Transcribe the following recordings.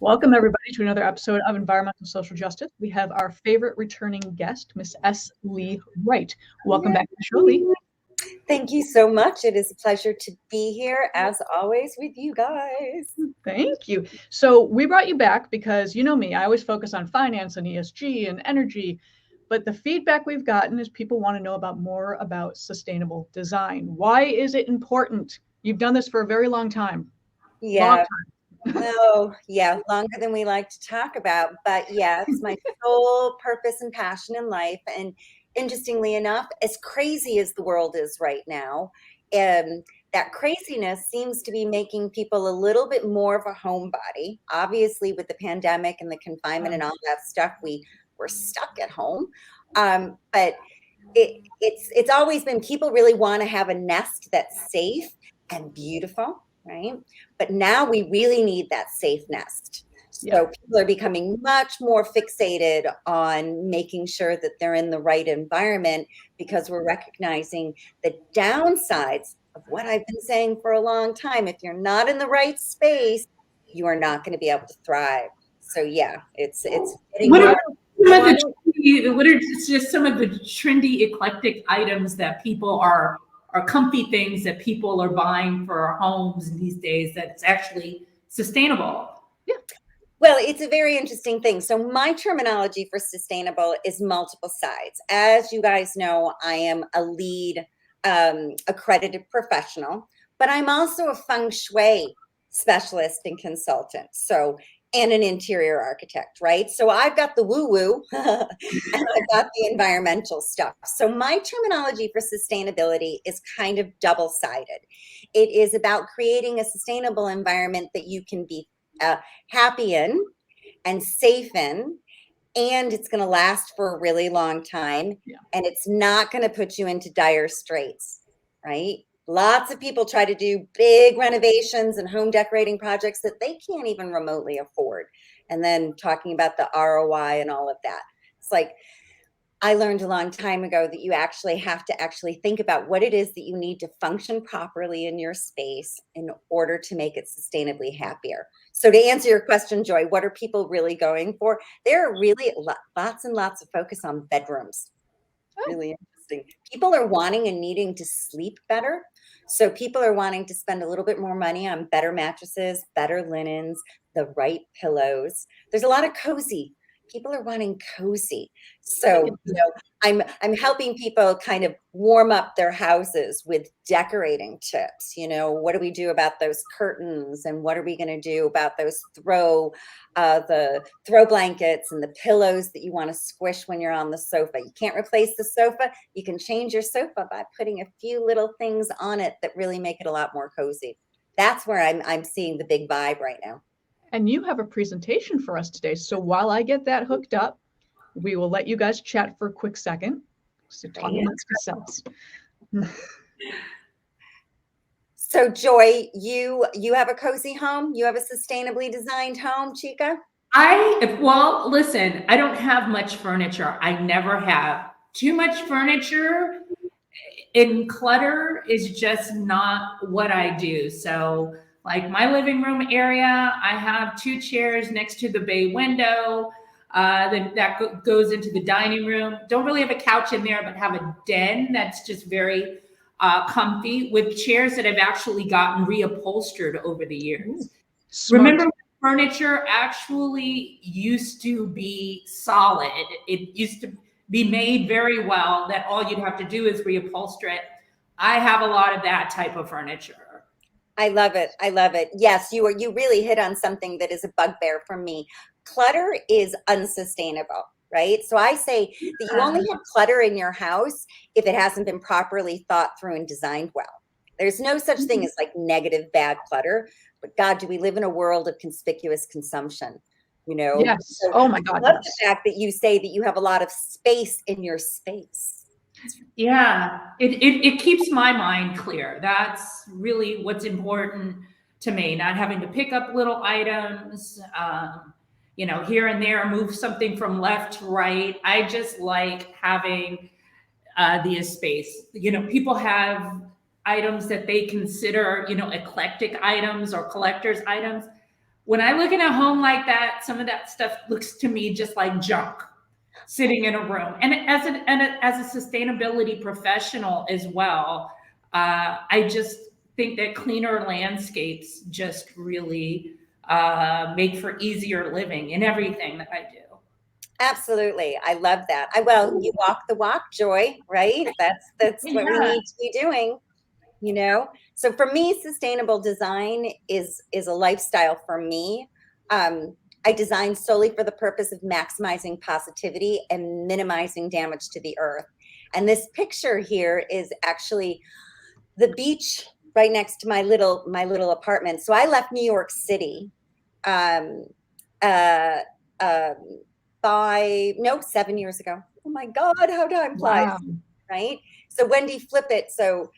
Welcome, everybody, to another episode of Environmental Social Justice. We have our favorite returning guest, Miss S. Lee Wright. Welcome back to the show, Lee. Thank you so much. It is a pleasure to be here, as always, with you guys. Thank you. So we brought you back because, you know me, I always focus on finance and ESG and energy, but the feedback we've gotten is people want to know more about sustainable design. Why is it important? You've done this for a very long time. Yeah. Long time. Oh, yeah, longer than we like to talk about. But yeah, it's my sole purpose and passion in life. And interestingly enough, as crazy as the world is right now, that craziness seems to be making people a little bit more of a homebody. Obviously, with the pandemic and the confinement and all that stuff, we were stuck at home. But it's always been people really want to have a nest that's safe and beautiful. Right. But now we really need that safe nest. So people are becoming much more fixated on making sure that they're in the right environment, because we're recognizing the downsides of what I've been saying for a long time. If you're not in the right space, you are not going to be able to thrive. So yeah, it's getting what are just some of the trendy eclectic items that people are comfy things that people are buying for our homes these days that's actually sustainable? Yeah. Well, it's a very interesting thing. So my terminology for sustainable is multiple sides. As you guys know, I am a LEED accredited professional, but I'm also a Feng Shui specialist and consultant. And an interior architect, right? So I've got the woo-woo and I've got the environmental stuff. So my terminology for sustainability is kind of double-sided. It is about creating a sustainable environment that you can be happy in and safe in, and it's going to last for a really long time, and it's not going to put you into dire straits, right? Lots of people try to do big renovations and home decorating projects that they can't even remotely afford. And then talking about the ROI and all of that. It's like, I learned a long time ago that you actually have to think about what it is that you need to function properly in your space in order to make it sustainably happier. So to answer your question, Joy, what are people really going for? There are really lots and lots of focus on bedrooms. Really interesting. People are wanting and needing to sleep better. So people are wanting to spend a little bit more money on better mattresses, better linens, the right pillows. There's a lot of cozy. People are wanting cozy. So, I'm helping people kind of warm up their houses with decorating tips. What do we do about those curtains, and what are we going to do about those throw blankets and the pillows that you want to squish when you're on the sofa? You can't replace the sofa. You can change your sofa by putting a few little things on it that really make it a lot more cozy. That's where I'm seeing the big vibe right now. And you have a presentation for us today. So while I get that hooked up, we will let you guys chat for a quick second. So talk amongst yourselves. So Joy, you have a cozy home? You have a sustainably designed home, Chica? Well, listen, I don't have much furniture. I never have. Too much furniture in clutter is just not what I do. So like my living room area, I have 2 chairs next to the bay window. That goes into the dining room. Don't really have a couch in there, but have a den that's just very comfy, with chairs that I've actually gotten reupholstered over the years. Smart. Remember, furniture actually used to be solid. It used to be made very well, that all you'd have to do is reupholster it. I have a lot of that type of furniture. I love it. I love it. Yes, you really hit on something that is a bugbear for me. Clutter is unsustainable, right? So I say that you only have clutter in your house if it hasn't been properly thought through and designed well. There's no such thing as like negative, bad clutter. But God, do we live in a world of conspicuous consumption? Yes. So oh my God. I love the fact that you say that you have a lot of space in your space. Yeah, it keeps my mind clear. That's really what's important to me, not having to pick up little items, here and there, move something from left to right. I just like having the space. People have items that they consider, eclectic items or collector's items. when I look in a home like that, some of that stuff looks to me just like junk sitting in a room. And as a sustainability professional as well, I just think that cleaner landscapes just really make for easier living in everything that I do. Absolutely. I love that. Well, you walk the walk, Joy, right? That's what we need to be doing, you know? So for me, sustainable design is a lifestyle for me. I design solely for the purpose of maximizing positivity and minimizing damage to the earth. And this picture here is actually the beach right next to my little apartment. So I left New York City um, uh, um, 7 years ago. Oh my God, how time flies, Wow. right? So 𝑤𝒒𝒒, so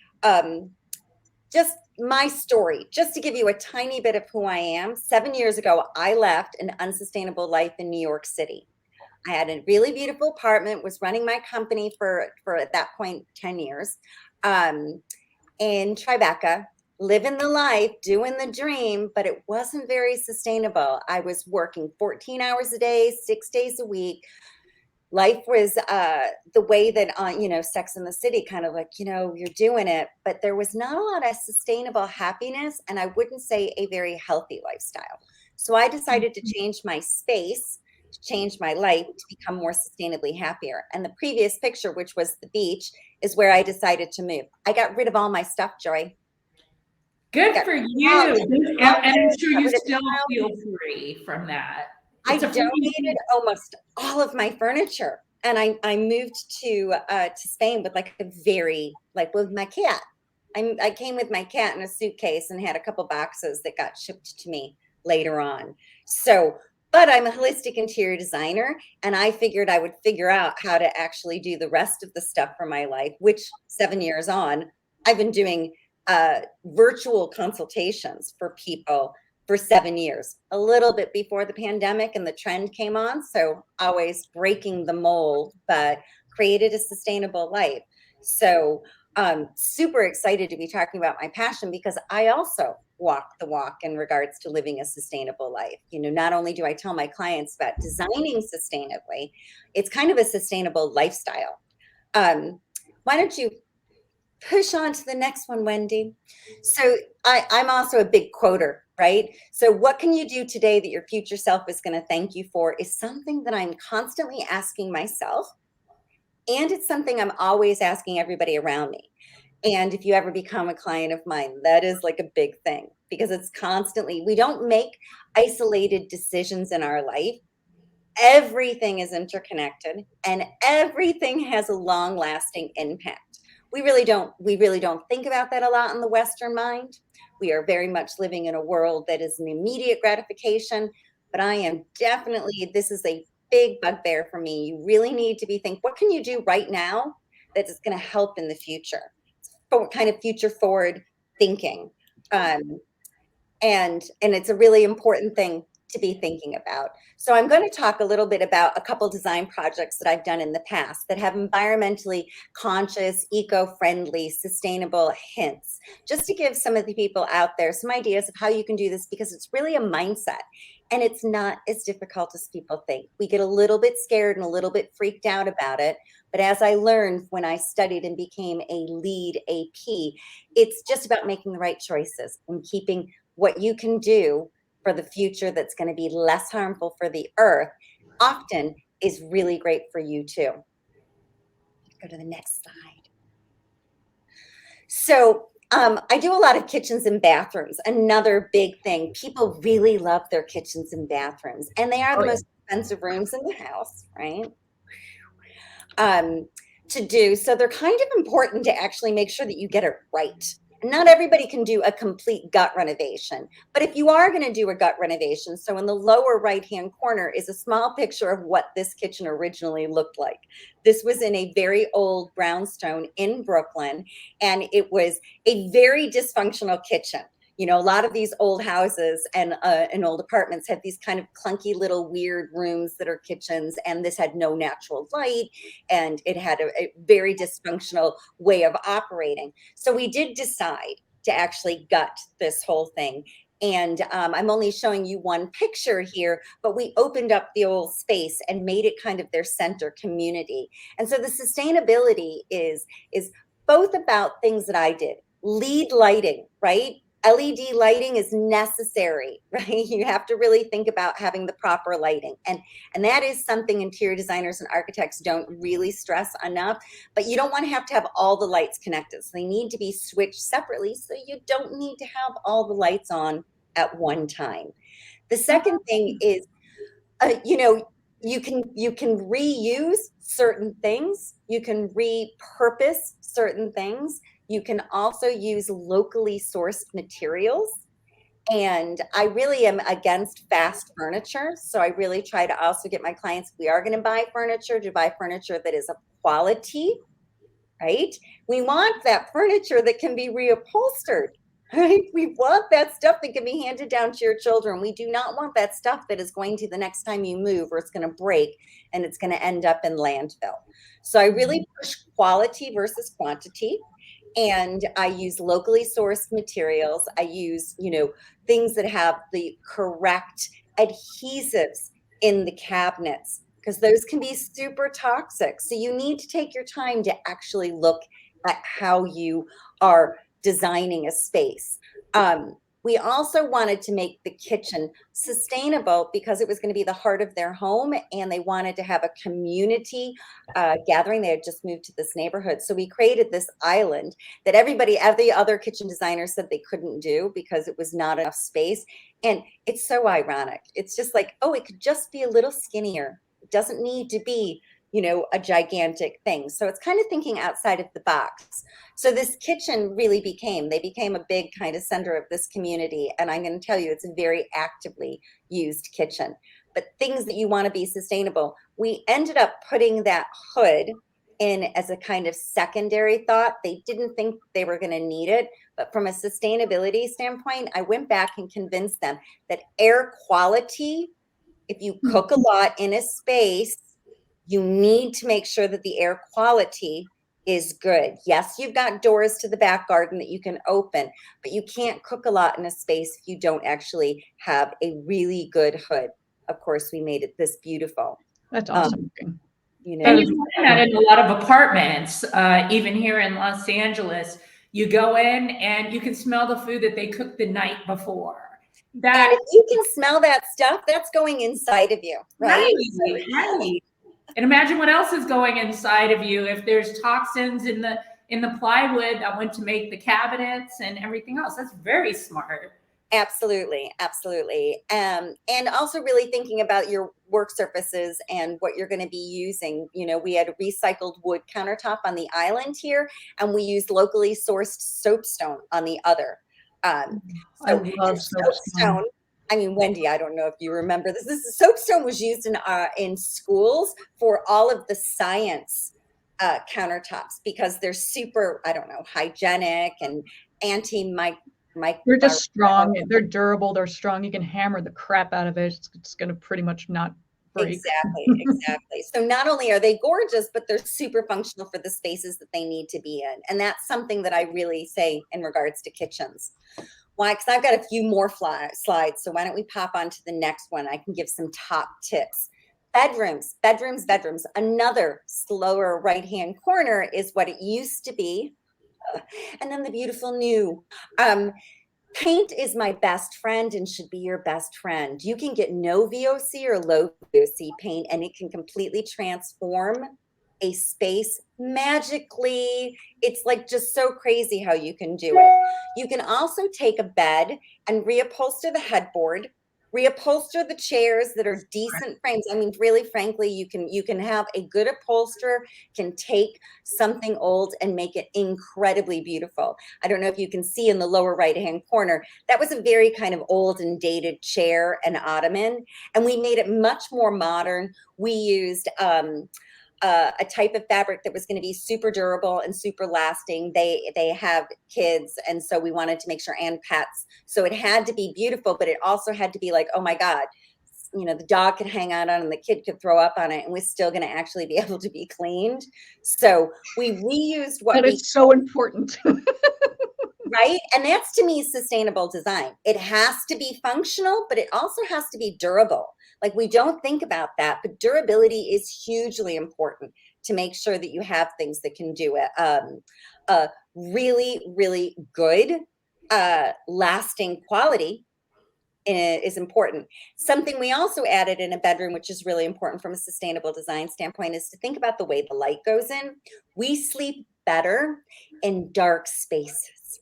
just my story, just to give you a tiny bit of who I am. 7 years ago, I left an unsustainable life in New York City. I had a really beautiful apartment, was running my company for at that point, 10 years, in Tribeca, living the life, doing the dream, but it wasn't very sustainable. I was working 14 hours a day, 6 days a week. Life was the way that Sex and the City, kind of like, you're doing it, but there was not a lot of sustainable happiness, and I wouldn't say a very healthy lifestyle. So I decided to change my space, to change my life, to become more sustainably happier. And the previous picture, which was the beach, is where I decided to move. I got rid of all my stuff, Joy. Good for you. And I'm sure you still feel free from that. I donated almost all of my furniture, and I moved to Spain with with my cat. I came with my cat in a suitcase and had a couple boxes that got shipped to me later on. So, but I'm a holistic interior designer, and I figured I would figure out how to actually do the rest of the stuff for my life, which 7 years on, I've been doing virtual consultations for people for 7 years, a little bit before the pandemic and the trend came on. So always breaking the mold, but created a sustainable life. So super excited to be talking about my passion, because I also walk the walk in regards to living a sustainable life. Not only do I tell my clients about designing sustainably, it's kind of a sustainable lifestyle. Why don't you push on to the next one, Wendy? So I'm also a big quoter, right? So what can you do today that your future self is going to thank you for is something that I'm constantly asking myself. And it's something I'm always asking everybody around me. And if you ever become a client of mine, that is like a big thing, because it's constantly, we don't make isolated decisions in our life. Everything is interconnected, and everything has a long-lasting impact. We really don't think about that a lot in the Western mind. We are very much living in a world that is an immediate gratification, but I am definitely, this is a big bugbear for me. You really need to be thinking, what can you do right now that is going to help in the future? Kind of future forward thinking. And it's a really important thing to be thinking about. So I'm going to talk a little bit about a couple design projects that I've done in the past that have environmentally conscious, eco-friendly, sustainable hints, just to give some of the people out there some ideas of how you can do this, because it's really a mindset, and it's not as difficult as people think. We get a little bit scared and a little bit freaked out about it, but as I learned when I studied and became a lead AP, it's just about making the right choices and keeping what you can do for the future that's going to be less harmful for the earth often is really great for you too. Go to the next slide. So I do a lot of kitchens and bathrooms. Another big thing, people really love their kitchens and bathrooms, and they are the most expensive rooms in the house, right? To do. So they're kind of important to actually make sure that you get it right. Not everybody can do a complete gut renovation, but if you are going to do a gut renovation, so in the lower right-hand corner is a small picture of what this kitchen originally looked like. This was in a very old brownstone in Brooklyn, and it was a very dysfunctional kitchen. A lot of these old houses and old apartments have these kind of clunky little weird rooms that are kitchens, and this had no natural light, and it had a very dysfunctional way of operating. So we did decide to actually gut this whole thing And I'm only showing you one picture here, but we opened up the old space and made it kind of their center community. And so the sustainability is both about things that I did. LED lighting, right? LED lighting is necessary, right? You have to really think about having the proper lighting. And that is something interior designers and architects don't really stress enough, but you don't want to have all the lights connected. So they need to be switched separately, so you don't need to have all the lights on at one time. The second thing is, you know, you can reuse certain things. You can repurpose certain things. You can also use locally sourced materials. And I really am against fast furniture. So I really try to also get my clients, if we are going to buy furniture, to buy furniture that is of quality, right? We want that furniture that can be reupholstered, right? We want that stuff that can be handed down to your children. We do not want that stuff that is going to, the next time you move, or it's going to break and it's going to end up in landfill. So I really push quality versus quantity. And I use locally sourced materials. I use, you know, things that have the correct adhesives in the cabinets, because those can be super toxic. So you need to take your time to actually look at how you are designing a space. We also wanted to make the kitchen sustainable because it was going to be the heart of their home, and they wanted to have a community gathering. They had just moved to this neighborhood. So we created this island that every other kitchen designer said they couldn't do because it was not enough space. And it's so ironic. It's just like, oh, it could just be a little skinnier. It doesn't need to be, you know, a gigantic thing. So it's kind of thinking outside of the box. So this kitchen really they became a big kind of center of this community. And I'm going to tell you, it's a very actively used kitchen. But things that you want to be sustainable, we ended up putting that hood in as a kind of secondary thought. They didn't think they were going to need it. But from a sustainability standpoint, I went back and convinced them that air quality, if you cook a lot in a space, you need to make sure that the air quality is good. Yes, you've got doors to the back garden that you can open, but you can't cook a lot in a space if you don't actually have a really good hood. Of course, we made it this beautiful. That's awesome. You know, and you find that in a lot of apartments, even here in Los Angeles. You go in and you can smell the food that they cooked the night before. That, and if you can smell that stuff, that's going inside of you, right? Right. And imagine what else is going inside of you if there's toxins in the plywood that went to make the cabinets and everything else. That's very smart. Absolutely, absolutely. And also really thinking about your work surfaces and what you're going to be using. You know, we had a recycled wood countertop on the island here, and we used locally sourced soapstone on the other. I love soapstone. I mean, Wendy, I don't know if you remember this. Soapstone was used in schools for all of the science countertops because they're super, I don't know, hygienic and they're just strong. They're durable. They're strong. You can hammer the crap out of it. It's going to pretty much not break. Exactly. So not only are they gorgeous, but they're super functional for the spaces that they need to be in. And that's something that I really say in regards to kitchens. Why? Because I've got a few more slides. So why don't we pop on to the next one? I can give some top tips. Bedrooms. Another slower right-hand corner is what it used to be. And then the beautiful new. Paint is my best friend and should be your best friend. You can get no VOC or low VOC paint, and it can completely transform a space magically. It's like just so crazy how you can do it. You can also take a bed and reupholster the headboard, reupholster the chairs that are decent frames. I mean, really, frankly, you can have a good upholsterer can take something old and make it incredibly beautiful. I don't know if you can see in the lower right-hand corner, that was a very kind of old and dated chair and ottoman, and we made it much more modern. We used a type of fabric that was going to be super durable and super lasting. They have kids, and so we wanted to make sure, and pets. So it had to be beautiful, but it also had to be like, oh my God, you know, the dog could hang out on it and the kid could throw up on it, and we're still going to actually be able to be cleaned. So we reused what that is so important. Right? And that's, to me, sustainable design. It has to be functional, but it also has to be durable. Like, we don't think about that, but durability is hugely important to make sure that you have things that can do it. Really, really good, lasting quality is important. Something we also added in a bedroom, which is really important from a sustainable design standpoint, is to think about the way the light goes in. We sleep better in dark spaces.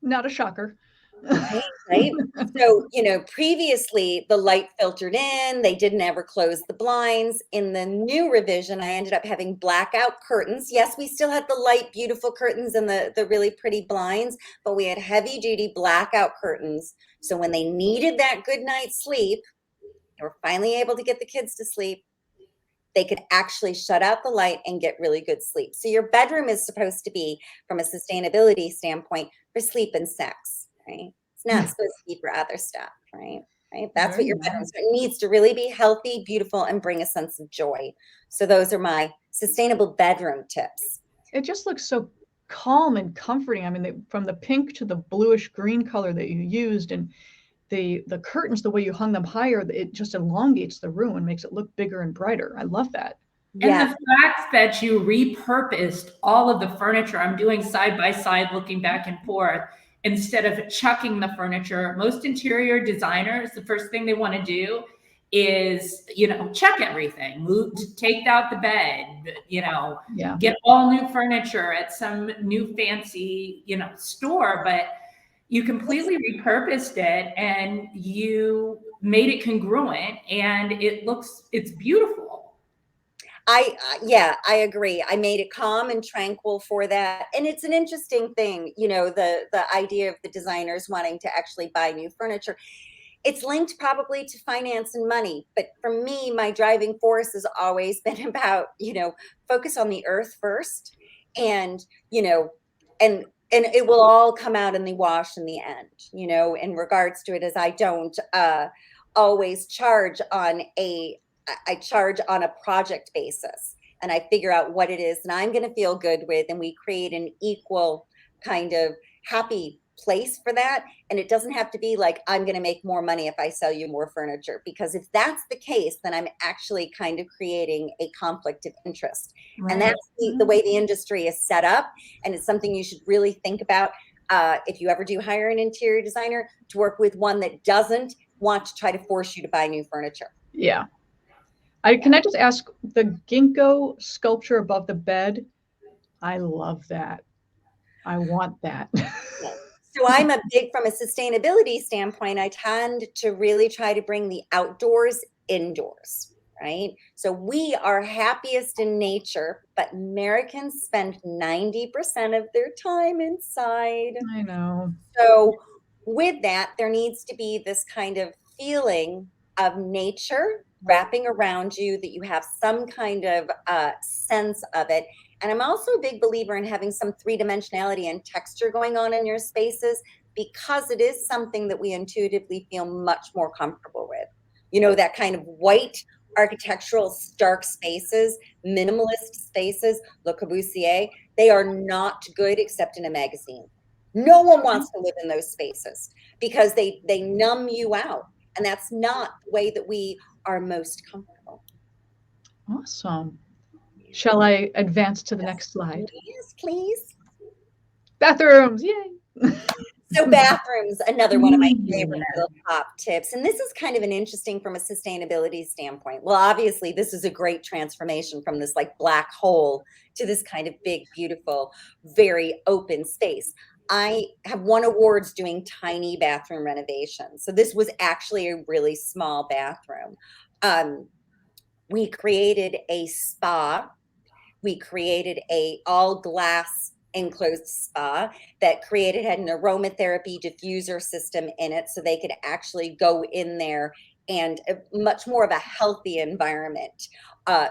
Not a shocker. Right. So, previously the light filtered in, they didn't ever close the blinds. In the new revision, I ended up having blackout curtains. Yes, we still had the light, beautiful curtains and the really pretty blinds, but we had heavy duty blackout curtains. So when they needed that good night's sleep, they were finally able to get the kids to sleep. They could actually shut out the light and get really good sleep. So your bedroom is supposed to be, from a sustainability standpoint, for sleep and sex, right? It's not supposed to be for other stuff, right? That's what your bedroom is. It needs to really be healthy, beautiful, and bring a sense of joy. So those are my sustainable bedroom tips. It just looks so calm and comforting. I mean, from the pink to the bluish green color that you used, and the curtains, the way you hung them higher, it just elongates the room and makes it look bigger and brighter. I love that. And the fact that you repurposed all of the furniture, I'm doing side by side, looking back and forth, instead of chucking the furniture. Most interior designers, the first thing they want to do is, check everything, take out the bed, get all new furniture at some new fancy, store, but you completely repurposed it and you made it congruent, and it's beautiful. I agree. I made it calm and tranquil for that. And it's an interesting thing, the idea of the designers wanting to actually buy new furniture. It's linked probably to finance and money. But for me, my driving force has always been about, focus on the earth first. And, and it will all come out in the wash in the end, in regards to it, as I don't always charge on I charge on a project basis, and I figure out what it is and I'm going to feel good with, and we create an equal kind of happy place for that. And it doesn't have to be like, I'm going to make more money if I sell you more furniture, because if that's the case, then I'm actually kind of creating a conflict of interest. Right. And that's the way the industry is set up. And it's something you should really think about if you ever do hire an interior designer, to work with one that doesn't want to try to force you to buy new furniture. Yeah. Can I just ask, the ginkgo sculpture above the bed? I love that. I want that. So I'm from a sustainability standpoint, I tend to really try to bring the outdoors indoors, right? So we are happiest in nature, but Americans spend 90% of their time inside. I know. So with that, there needs to be this kind of feeling of nature wrapping around you, that you have some kind of sense of it. And I'm also a big believer in having some three-dimensionality and texture going on in your spaces, because it is something that we intuitively feel much more comfortable with. That kind of white architectural stark spaces, minimalist spaces, Le Corbusier, they are not good except in a magazine. No one wants to live in those spaces because they numb you out. And that's not the way that we are most comfortable. Awesome. Shall I advance to the next slide? Yes, please. Bathrooms, yay. So bathrooms, another one of my favorite little top tips. And this is kind of an interesting from a sustainability standpoint. Well, obviously, this is a great transformation from this like black hole to this kind of big, beautiful, very open space. I have won awards doing tiny bathroom renovations. So this was actually a really small bathroom. We created a spa. We created a all glass enclosed spa that had an aromatherapy diffuser system in it, so they could actually go in there, and much more of a healthy environment.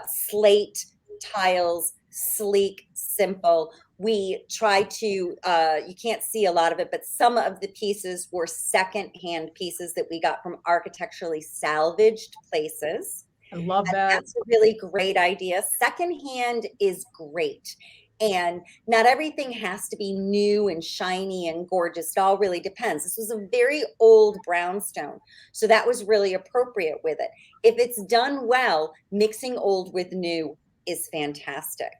Slate tiles, sleek, simple. We try to, you can't see a lot of it, but some of the pieces were secondhand pieces that we got from architecturally salvaged places. I love that. That's a really great idea. Secondhand is great. And not everything has to be new and shiny and gorgeous. It all really depends. This was a very old brownstone, so that was really appropriate with it. If it's done well, mixing old with new is fantastic.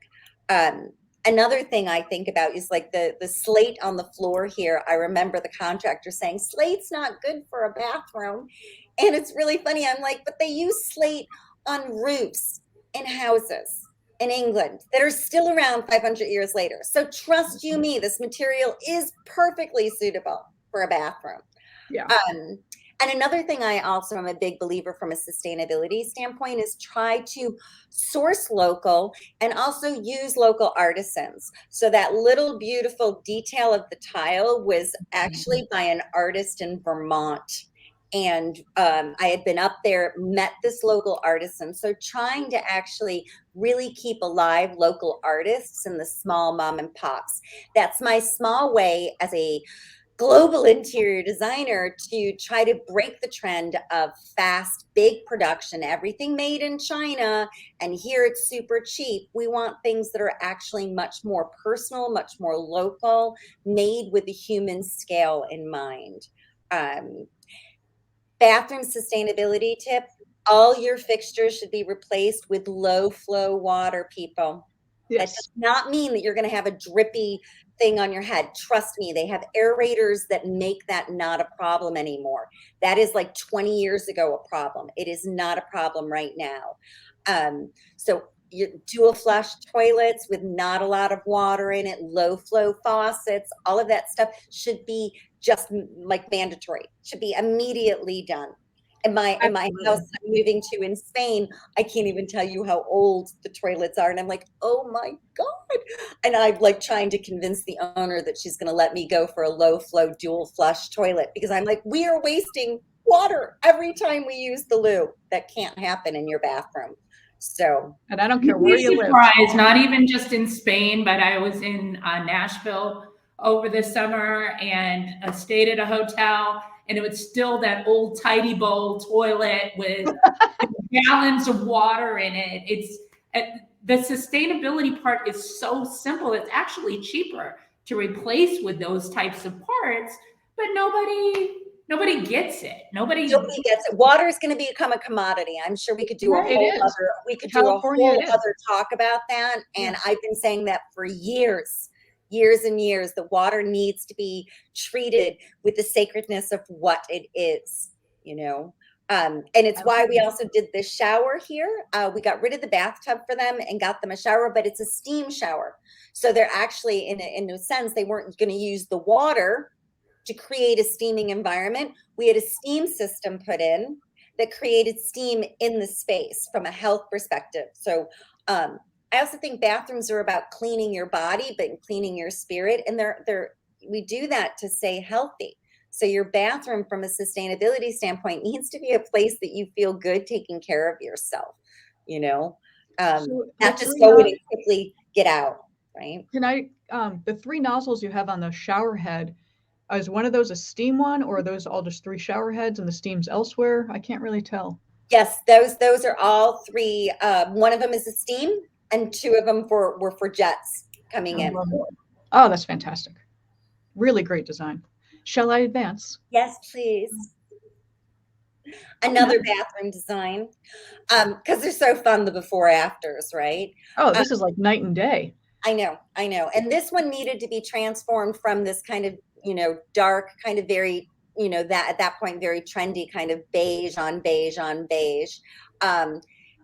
Another thing I think about is like the slate on the floor here. I remember the contractor saying, slate's not good for a bathroom. And it's really funny. I'm like, but they use slate on roofs in houses in England that are still around 500 years later. So trust you me, this material is perfectly suitable for a bathroom. Yeah. And another thing I also am a big believer from a sustainability standpoint is try to source local and also use local artisans. So that little beautiful detail of the tile was actually by an artist in Vermont. And I had been up there, met this local artisan. So trying to actually really keep alive local artists and the small mom and pops. That's my small way as a global interior designer to try to break the trend of fast, big production, everything made in China, and here it's super cheap. We want things that are actually much more personal, much more local, made with the human scale in mind. Bathroom sustainability tip, all your fixtures should be replaced with low flow water, people. That Yes. does not mean that you're going to have a drippy thing on your head. Trust me, they have aerators that make that not a problem anymore. That is like 20 years ago a problem. It is not a problem right now. So your dual flush toilets with not a lot of water in it, low flow faucets, all of that stuff should be just like mandatory, should be immediately done. In my house I'm moving to in Spain, I can't even tell you how old the toilets are. And I'm like, oh my God. And I'm like trying to convince the owner that she's going to let me go for a low flow dual flush toilet, because I'm like, we are wasting water every time we use the loo. That can't happen in your bathroom. So, And I don't care where you live. Surprised, not even just in Spain, but I was in Nashville over the summer and stayed at a hotel, and it was still that old tidy bowl toilet with gallons of water in it. It's the sustainability part is so simple. It's actually cheaper to replace with those types of parts, but nobody gets it. Nobody gets it. Water is going to become a commodity. I'm sure we could do a whole other talk about that. And I've been saying that for years and years. The water needs to be treated with the sacredness of what it is, you know. And it's why we also did this shower here. We got rid of the bathtub for them and got them a shower, but it's a steam shower. So they're actually, in a sense, they weren't going to use the water to create a steaming environment. We had a steam system put in that created steam in the space from a health perspective. So I also think bathrooms are about cleaning your body, but cleaning your spirit. And we do that to stay healthy. So your bathroom from a sustainability standpoint needs to be a place that you feel good taking care of yourself, you know, not just go in and quickly get out, right? Can I, the 3 nozzles you have on the shower head, is one of those a steam one, or are those all just 3 shower heads and the steam's elsewhere? I can't really tell. Yes, those are all 3. One of them is a steam, and 2 of them were for jets coming in. Oh, that's fantastic. Really great design. Shall I advance? Yes, please. Another bathroom design, because they're so fun, the before afters, right? Oh, this is like night and day. I know. And this one needed to be transformed from this kind of, you know, dark, kind of very, you know, that at that point, very trendy kind of beige on beige on beige.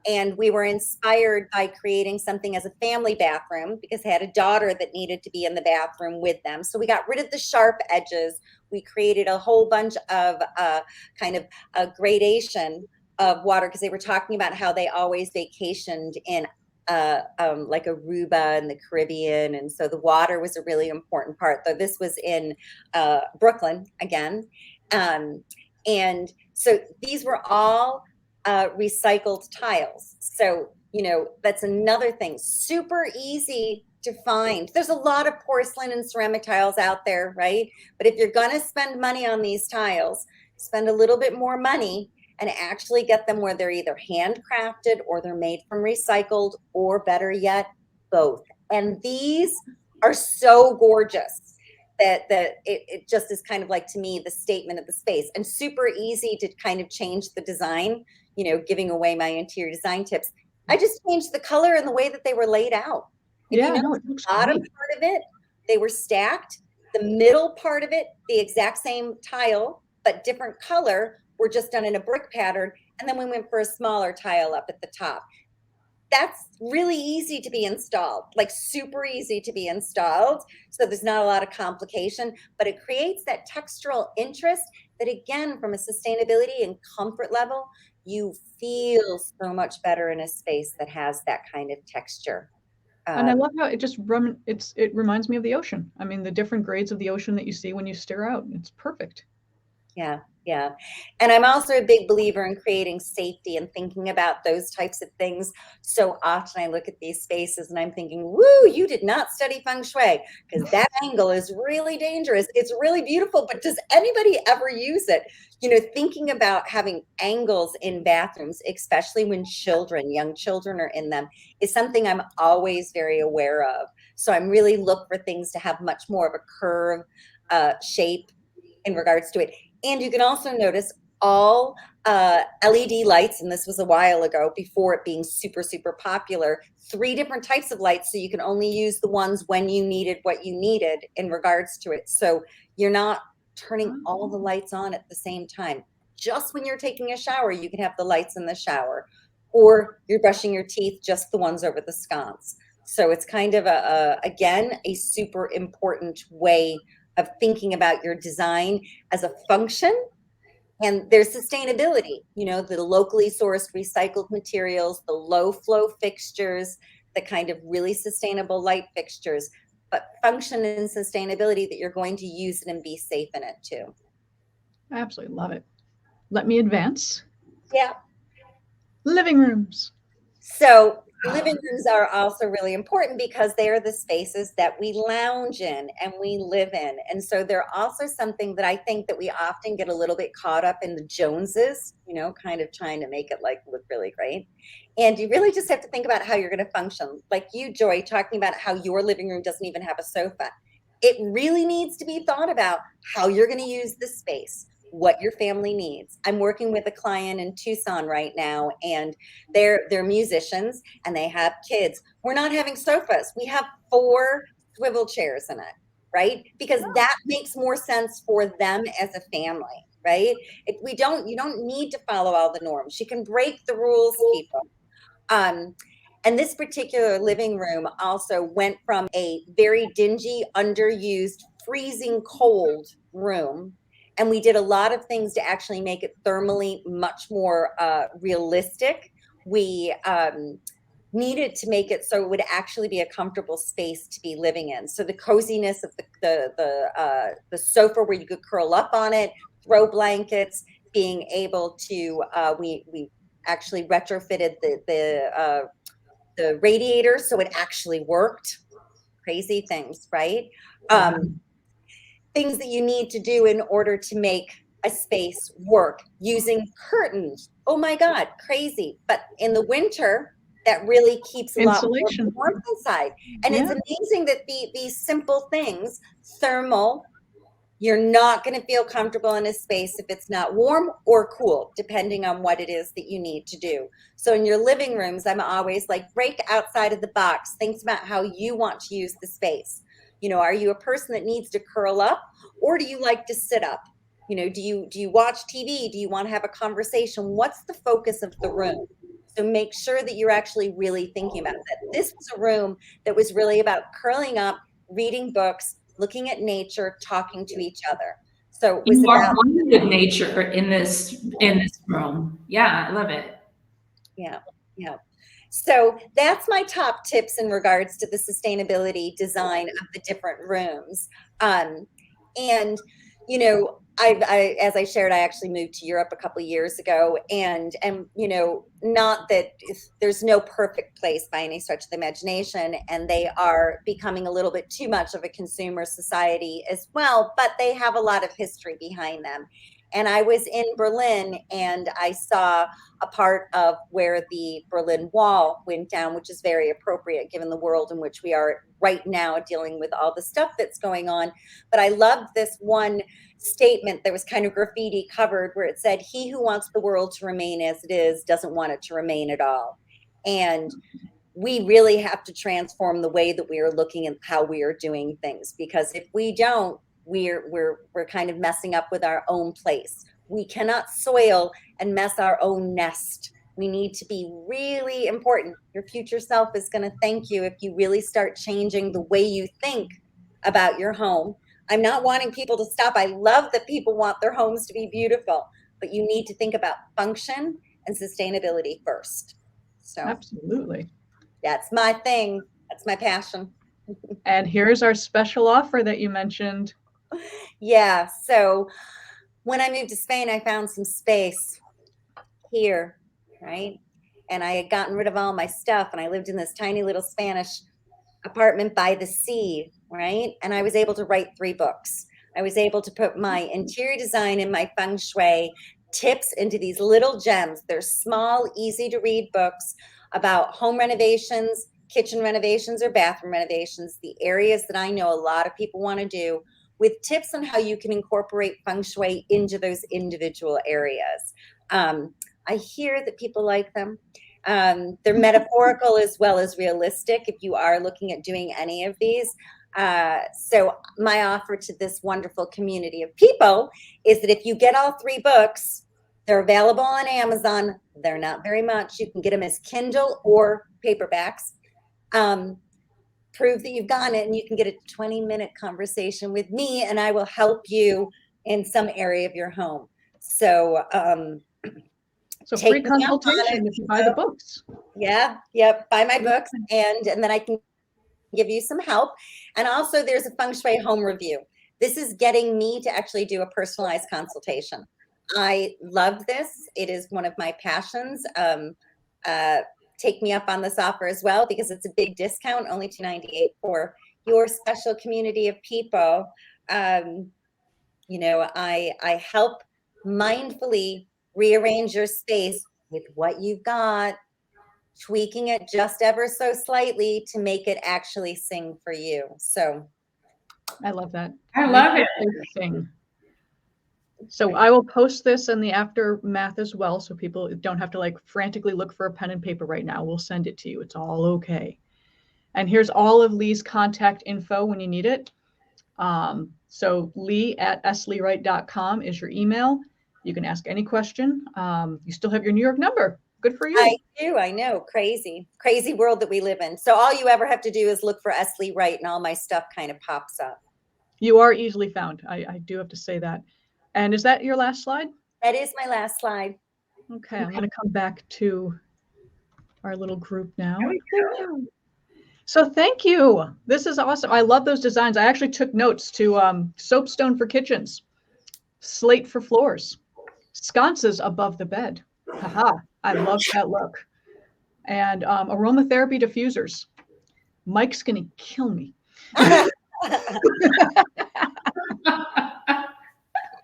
And we were inspired by creating something as a family bathroom because I had a daughter that needed to be in the bathroom with them. So we got rid of the sharp edges. We created a whole bunch of kind of a gradation of water, because they were talking about how they always vacationed in like Aruba and the Caribbean. And so the water was a really important part, though this was in Brooklyn again. And so these were all recycled tiles. So, you know, that's another thing, super easy to find. There's a lot of porcelain and ceramic tiles out there, right? But if you're going to spend money on these tiles, spend a little bit more money and actually get them where they're either handcrafted or they're made from recycled, or better yet, both. And these are so gorgeous that it just is kind of like, to me, the statement of the space, and super easy to kind of change the design, you know, giving away my interior design tips. I just changed the color and the way that they were laid out. If Yeah, you no, notice it the looks bottom great. part of it, they were stacked. The middle part of it, the exact same tile, but different color, were just done in a brick pattern. And then we went for a smaller tile up at the top. That's really easy to be installed, like super easy to be installed. So there's not a lot of complication, but it creates that textural interest that, again, from a sustainability and comfort level, you feel so much better in a space that has that kind of texture. And I love how it just it reminds me of the ocean. I mean, the different grades of the ocean that you see when you stare out. It's perfect. Yeah, yeah. And I'm also a big believer in creating safety and thinking about those types of things. So often I look at these spaces and I'm thinking, woo, you did not study Feng Shui, because that angle is really dangerous. It's really beautiful, but does anybody ever use it? You know, thinking about having angles in bathrooms, especially when young children are in them, is something I'm always very aware of. So I'm really look for things to have much more of a curve shape in regards to it. And you can also notice all LED lights, and this was a while ago before it being super, super popular, 3 different types of lights. So you can only use the ones when you needed what you needed in regards to it. So you're not turning all the lights on at the same time. Just when you're taking a shower, you can have the lights in the shower, or you're brushing your teeth, just the ones over the sconce. So it's kind of again, a super important way of thinking about your design as a function. And there's sustainability, you know, the locally sourced recycled materials, the low flow fixtures, the kind of really sustainable light fixtures, but function and sustainability that you're going to use it and be safe in it too. I absolutely love it. Let me advance. Yeah. Living rooms. So living rooms are also really important because they are the spaces that we lounge in and we live in. And so they're also something that I think that we often get a little bit caught up in the Joneses, you know, kind of trying to make it like look really great. And you really just have to think about how you're going to function. Like you, Joy, talking about how your living room doesn't even have a sofa. It really needs to be thought about how you're going to use the space, what your family needs. I'm working with a client in Tucson right now, and they're musicians and they have kids. We're not having sofas. We have 4 swivel chairs in it, right? Because that makes more sense for them as a family, right? You don't need to follow all the norms. You can break the rules, people. And this particular living room also went from a very dingy, underused, freezing cold room, and we did a lot of things to actually make it thermally much more realistic. We needed to make it so it would actually be a comfortable space to be living in. So the coziness of the sofa where you could curl up on it, throw blankets, being able to we actually retrofitted the radiator so it actually worked. Crazy things, right? Things that you need to do in order to make a space work, using curtains. Oh my God, crazy. But in the winter, that really keeps a lot more Insulation. warmth inside. And it's amazing that these simple things, thermal, you're not going to feel comfortable in a space if it's not warm or cool, depending on what it is that you need to do. So in your living rooms, I'm always like, break outside of the box. Think about how you want to use the space. You know, are you a person that needs to curl up, or do you like to sit up? You know, do you watch TV? Do you want to have a conversation? What's the focus of the room? So make sure that you're actually really thinking about that. This was a room that was really about curling up, reading books, looking at nature, talking to each other. So it was You are about one with nature in this room. Yeah, I love it. yeah. So that's my top tips in regards to the sustainability design of the different rooms. And you know, I as I shared, I actually moved to Europe a couple of years ago, and you know, not that there's no perfect place by any stretch of the imagination, and they are becoming a little bit too much of a consumer society as well, but they have a lot of history behind them. And I was in Berlin and I saw a part of where the Berlin Wall went down, which is very appropriate given the world in which we are right now dealing with all the stuff that's going on. But I loved this one statement that was kind of graffiti covered where it said, "He who wants the world to remain as it is doesn't want it to remain at all." And we really have to transform the way that we are looking at how we are doing things, because if we don't, we're kind of messing up with our own place. We cannot soil and mess our own nest. We need to be really important. Your future self is going to thank you if you really start changing the way you think about your home. I'm not wanting people to stop. I love that people want their homes to be beautiful, but you need to think about function and sustainability first. So Absolutely. that's my thing. That's my passion. And here's our special offer that you mentioned. Yeah. So when I moved to Spain, I found some space here, right? And I had gotten rid of all my stuff, and I lived in this tiny little Spanish apartment by the sea, right? And I was able to write 3 books. I was able to put my interior design and my Feng Shui tips into these little gems. They're small, easy to read books about home renovations, kitchen renovations, or bathroom renovations, the areas that I know a lot of people want to do, with tips on how you can incorporate Feng Shui into those individual areas. I hear that people like them. They're metaphorical as well as realistic if you are looking at doing any of these. So my offer to this wonderful community of people is that if you get all 3 books, they're available on Amazon. They're not very much. You can get them as Kindle or paperbacks. Prove that you've gotten it, and you can get a 20-minute conversation with me, and I will help you in some area of your home. So free consultation if you buy the books. Yeah, yep. Buy my books, and then I can give you some help. And also there's a Feng Shui home review. This is getting me to actually do a personalized consultation. I love this. It is one of my passions. Take me up on this offer as well, because it's a big discount, only $298 for your special community of people. You know, I help mindfully rearrange your space with what you've got, tweaking it just ever so slightly to make it actually sing for you. So I love that. I love it. Sing. So I will post this in the aftermath as well, so people don't have to like frantically look for a pen and paper right now. We'll send it to you. It's all okay. And here's all of Lee's contact info when you need it. So lee@svright.com is your email. You can ask any question. You still have your New York number. Good for you. I do. I know. Crazy world that we live in. So all you ever have to do is look for S. Lee Wright, and all my stuff kind of pops up. You are easily found. I do have to say that. And is that your last slide? That is my last slide. Okay, I'm going to come back to our little group now. So thank you. This is awesome. I love those designs. I actually took notes to soapstone for kitchens, slate for floors, sconces above the bed. Haha, I love that look. And aromatherapy diffusers. Mike's going to kill me.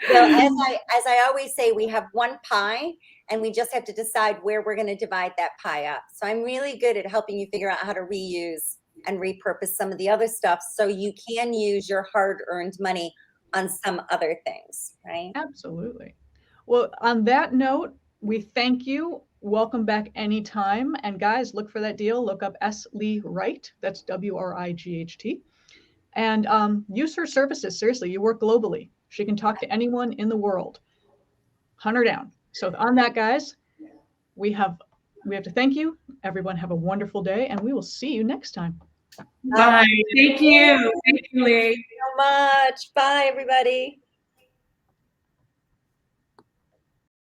Well, as I always say, we have one pie, and we just have to decide where we're going to divide that pie up. So I'm really good at helping you figure out how to reuse and repurpose some of the other stuff, so you can use your hard-earned money on some other things, right? Absolutely. Well, on that note, we thank you. Welcome back anytime. And guys, look for that deal. Look up S. Lee Wright. That's WRIGHT. And use her services. Seriously, you work globally. She can talk to anyone in the world. Hunt her down. So on that, guys, we have to thank you. Everyone have a wonderful day, and we will see you next time. Bye. Thank you. Thank you, Lee. So much. Bye, everybody.